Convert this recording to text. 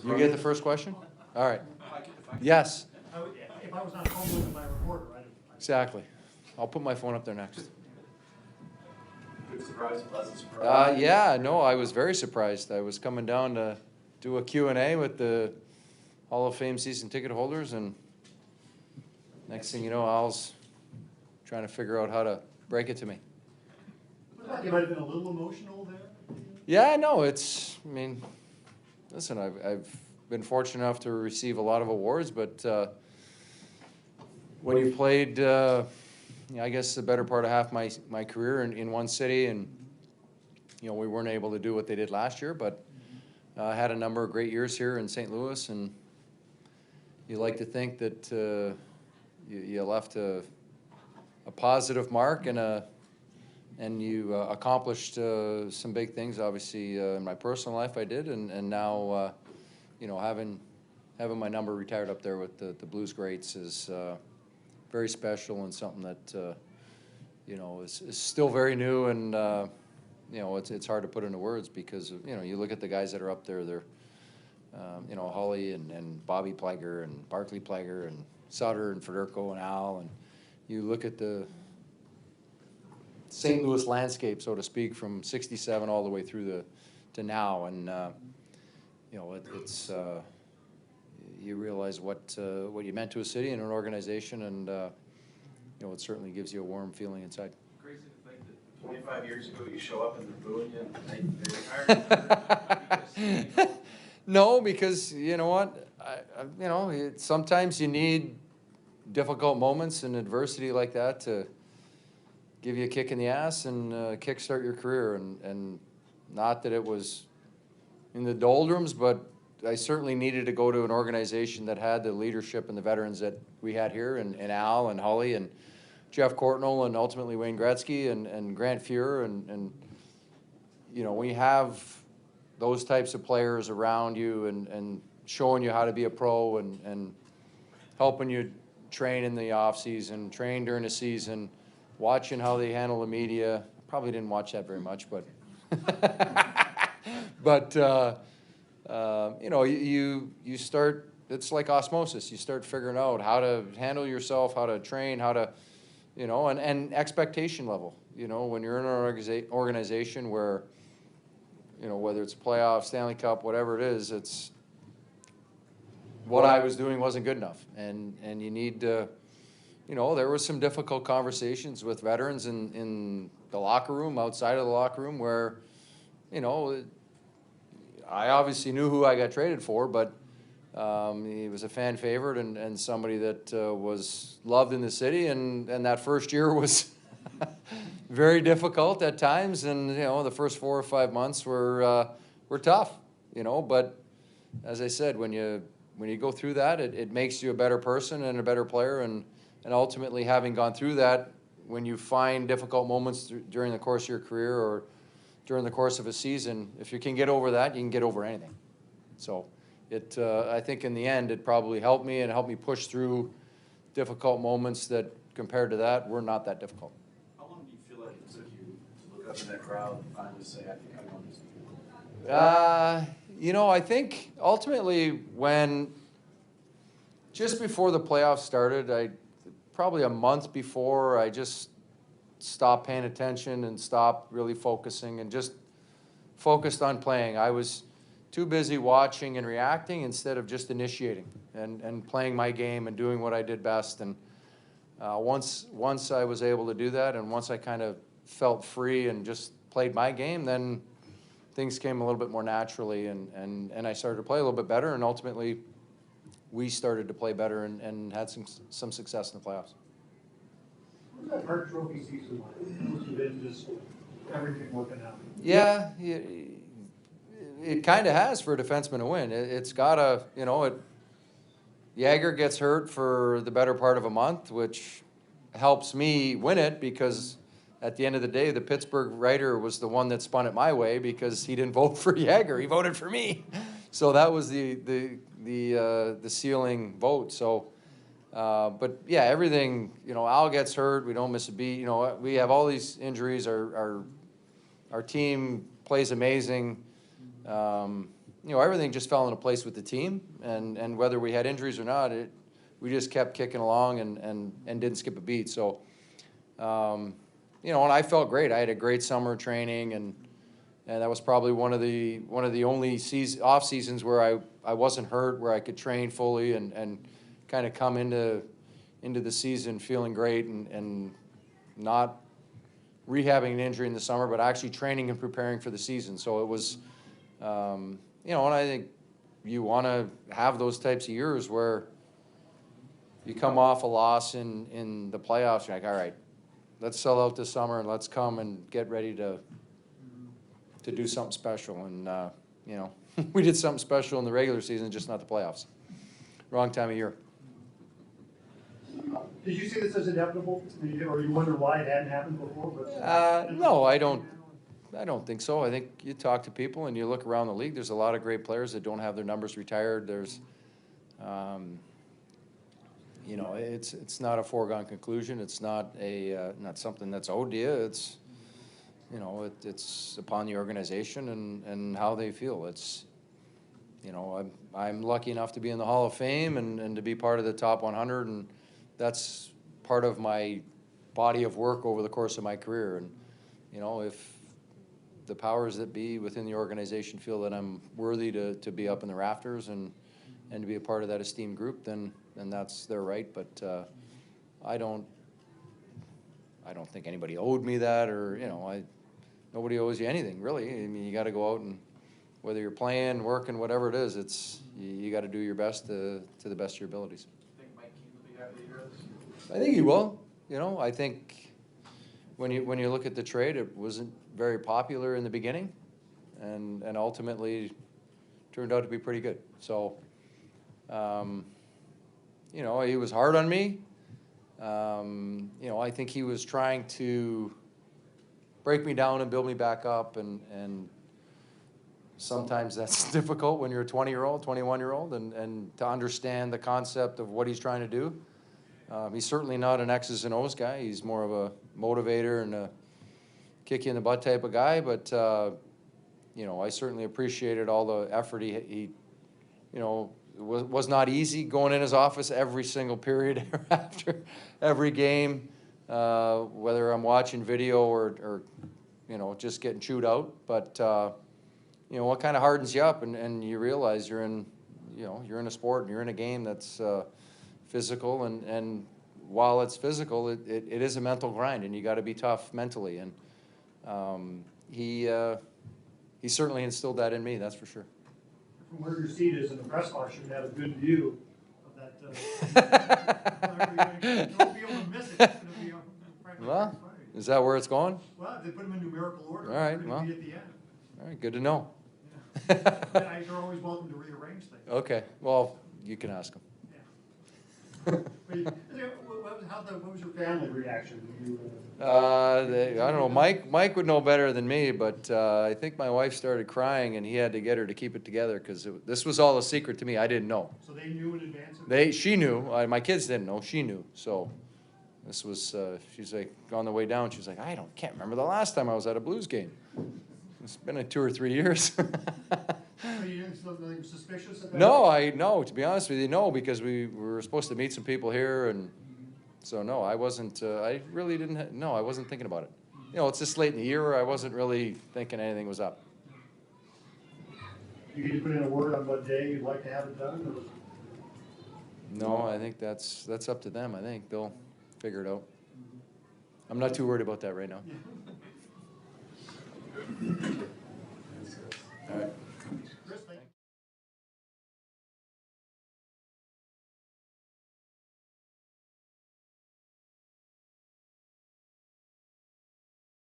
You get the first question? All right. Yes, If I was on phone with my recorder, exactly. I'll put my phone up there next. Good surprise, pleasant surprise. Yeah, no, I was very surprised. I was coming down to do a Q&A with the Hall of Fame season ticket holders, and next thing you know, Al's trying to figure out how to break it to me. you might have been a little emotional there. Yeah, no, I mean, listen, I've been fortunate enough to receive a lot of awards, but when you played, I guess the better part of half my career in one city, and we weren't able to do what they did last year, but I had a number of great years here in St. Louis, and you like to think that you left a positive mark and you accomplished some big things. Obviously, in my personal life, I did, and now, having my number retired up there with the Blues greats is very special, and something that is still very new, and it's hard to put into words because you look at the guys that are up there. They're Holly and Bobby Plager and Barclay Plager and Sutter and Federico and Al, and you look at the St. Louis landscape, so to speak, from '67 all the way through to now, and it's you realize what you meant to a city and an organization, and it certainly gives you a warm feeling inside. Crazy to think that 25 years ago you show up and they're booing you and they retired. No, because you know what, sometimes you need difficult moments and adversity like that to give you a kick in the ass and kickstart your career, and not that it was in the doldrums, but I certainly needed to go to an organization that had the leadership and the veterans that we had here, and Al and Holly and Jeff Courtnall and ultimately Wayne Gretzky and Grant Fuhr, and when you have those types of players around you and showing you how to be a pro and helping you train in the off season, train during the season, watching how they handle the media. Probably didn't watch that very much, but you start. It's like osmosis. You start figuring out how to handle yourself, how to train, how to, and expectation level. When you're in an organization where, whether it's a playoff, Stanley Cup, whatever it is, it's what I was doing wasn't good enough, and you need to. There were some difficult conversations with veterans in the locker room, outside of the locker room, where, I obviously knew who I got traded for, but he was a fan favorite and somebody that was loved in the city, and that first year was very difficult at times, and the first 4 or 5 months were tough, but as I said, when you go through that, it makes you a better person and a better player, and ultimately, having gone through that, when you find difficult moments during the course of your career or during the course of a season, if you can get over that, you can get over anything. So I think in the end, it probably helped me and helped me push through difficult moments that, compared to that, were not that difficult. How long do you feel like it took you to look up in that crowd and finally say, I think I won this game? I think ultimately just before the playoffs started, probably a month before, I just stopped paying attention and stopped really focusing and just focused on playing. I was too busy watching and reacting instead of just initiating and playing my game and doing what I did best. And once I was able to do that, and once I kind of felt free and just played my game, then things came a little bit more naturally, and I started to play a little bit better, and ultimately we started to play better and had some success in the playoffs. What was that Hart Trophy season like? Must have been just everything working out. Yeah, it kind of has for a defenseman to win. It's got to, Jagger gets hurt for the better part of a month, which helps me win it because at the end of the day, the Pittsburgh writer was the one that spun it my way because he didn't vote for Jagger. He voted for me. So that was the sealing vote. So, but yeah, everything, Al gets hurt. We don't miss a beat. We have all these injuries. Our team plays amazing. everything just fell into place with the team, and whether we had injuries or not, we just kept kicking along and didn't skip a beat. So, and I felt great. I had a great summer training, and that was probably one of the only off seasons where I wasn't hurt, where I could train fully and kind of come into the season feeling great and not rehabbing an injury in the summer, but actually training and preparing for the season. So it was, and I think you want to have those types of years where you come off a loss in the playoffs. You're like, all right, let's sell out this summer and let's come and get ready to do something special. And, we did something special in the regular season, just not the playoffs. Wrong time of year. Did you see this as inevitable, or you wonder why it hadn't happened before? No, I don't think so. I think you talk to people and you look around the league, there's a lot of great players that don't have their numbers retired. There's, it's not a foregone conclusion. It's not not something that's owed to you. It's, it's upon the organization and how they feel. It's, I'm lucky enough to be in the Hall of Fame and to be part of the top 100, and that's part of my body of work over the course of my career. And, if the powers that be within the organization feel that I'm worthy to be up in the rafters and to be a part of that esteemed group, then that's their right. But I don't think anybody owed me that, or nobody owes you anything really. I mean, you got to go out and, whether you're playing, working, whatever it is, you got to do your best to the best of your abilities. Think Mike Keane will be happy to hear this? I think he will. I think when you look at the trade, it wasn't very popular in the beginning, and ultimately turned out to be pretty good. So, he was hard on me. I think he was trying to break me down and build me back up, and sometimes that's difficult when you're a 20-year-old, 21-year-old, and to understand the concept of what he's trying to do. He's certainly not an X's and O's guy. He's more of a motivator and a kick you in the butt type of guy. But I certainly appreciated all the effort he was not easy going in his office every single period after every game, whether I'm watching video or just getting chewed out. But what kind of hardens you up, and you realize you're in a sport and you're in a game that's physical, and while it's physical, it is a mental grind, and you got to be tough mentally. And he certainly instilled that in me, that's for sure. From where your seat is in the press box, you can have a good view of that. You won't be able to miss it. It's going to be practically Well, is that where it's going? Well, they put them in numerical order. All right, They're well. going to be at the end. All right, good to know. Yeah. You're always welcome to rearrange things. Okay, well, you can ask him. What was your family reaction when you? I don't know. Mike would know better than me, but I think my wife started crying, and he had to get her to keep it together because this was all a secret to me. I didn't know. So they knew in advance. She knew. My kids didn't know. She knew. So this was. She's like on the way down. She's like, can't remember the last time I was at a Blues game. It's been 2 or 3 years. So you didn't feel nothing suspicious at that? No. To be honest with you, no, because we were supposed to meet some people here, and so no, I wasn't. I really didn't. No, I wasn't thinking about it. It's this late in the year. I wasn't really thinking anything was up. You need to put in a word on what day you'd like to have it done? Or? No, I think that's up to them. I think they'll figure it out. I'm not too worried about that right now. Yeah.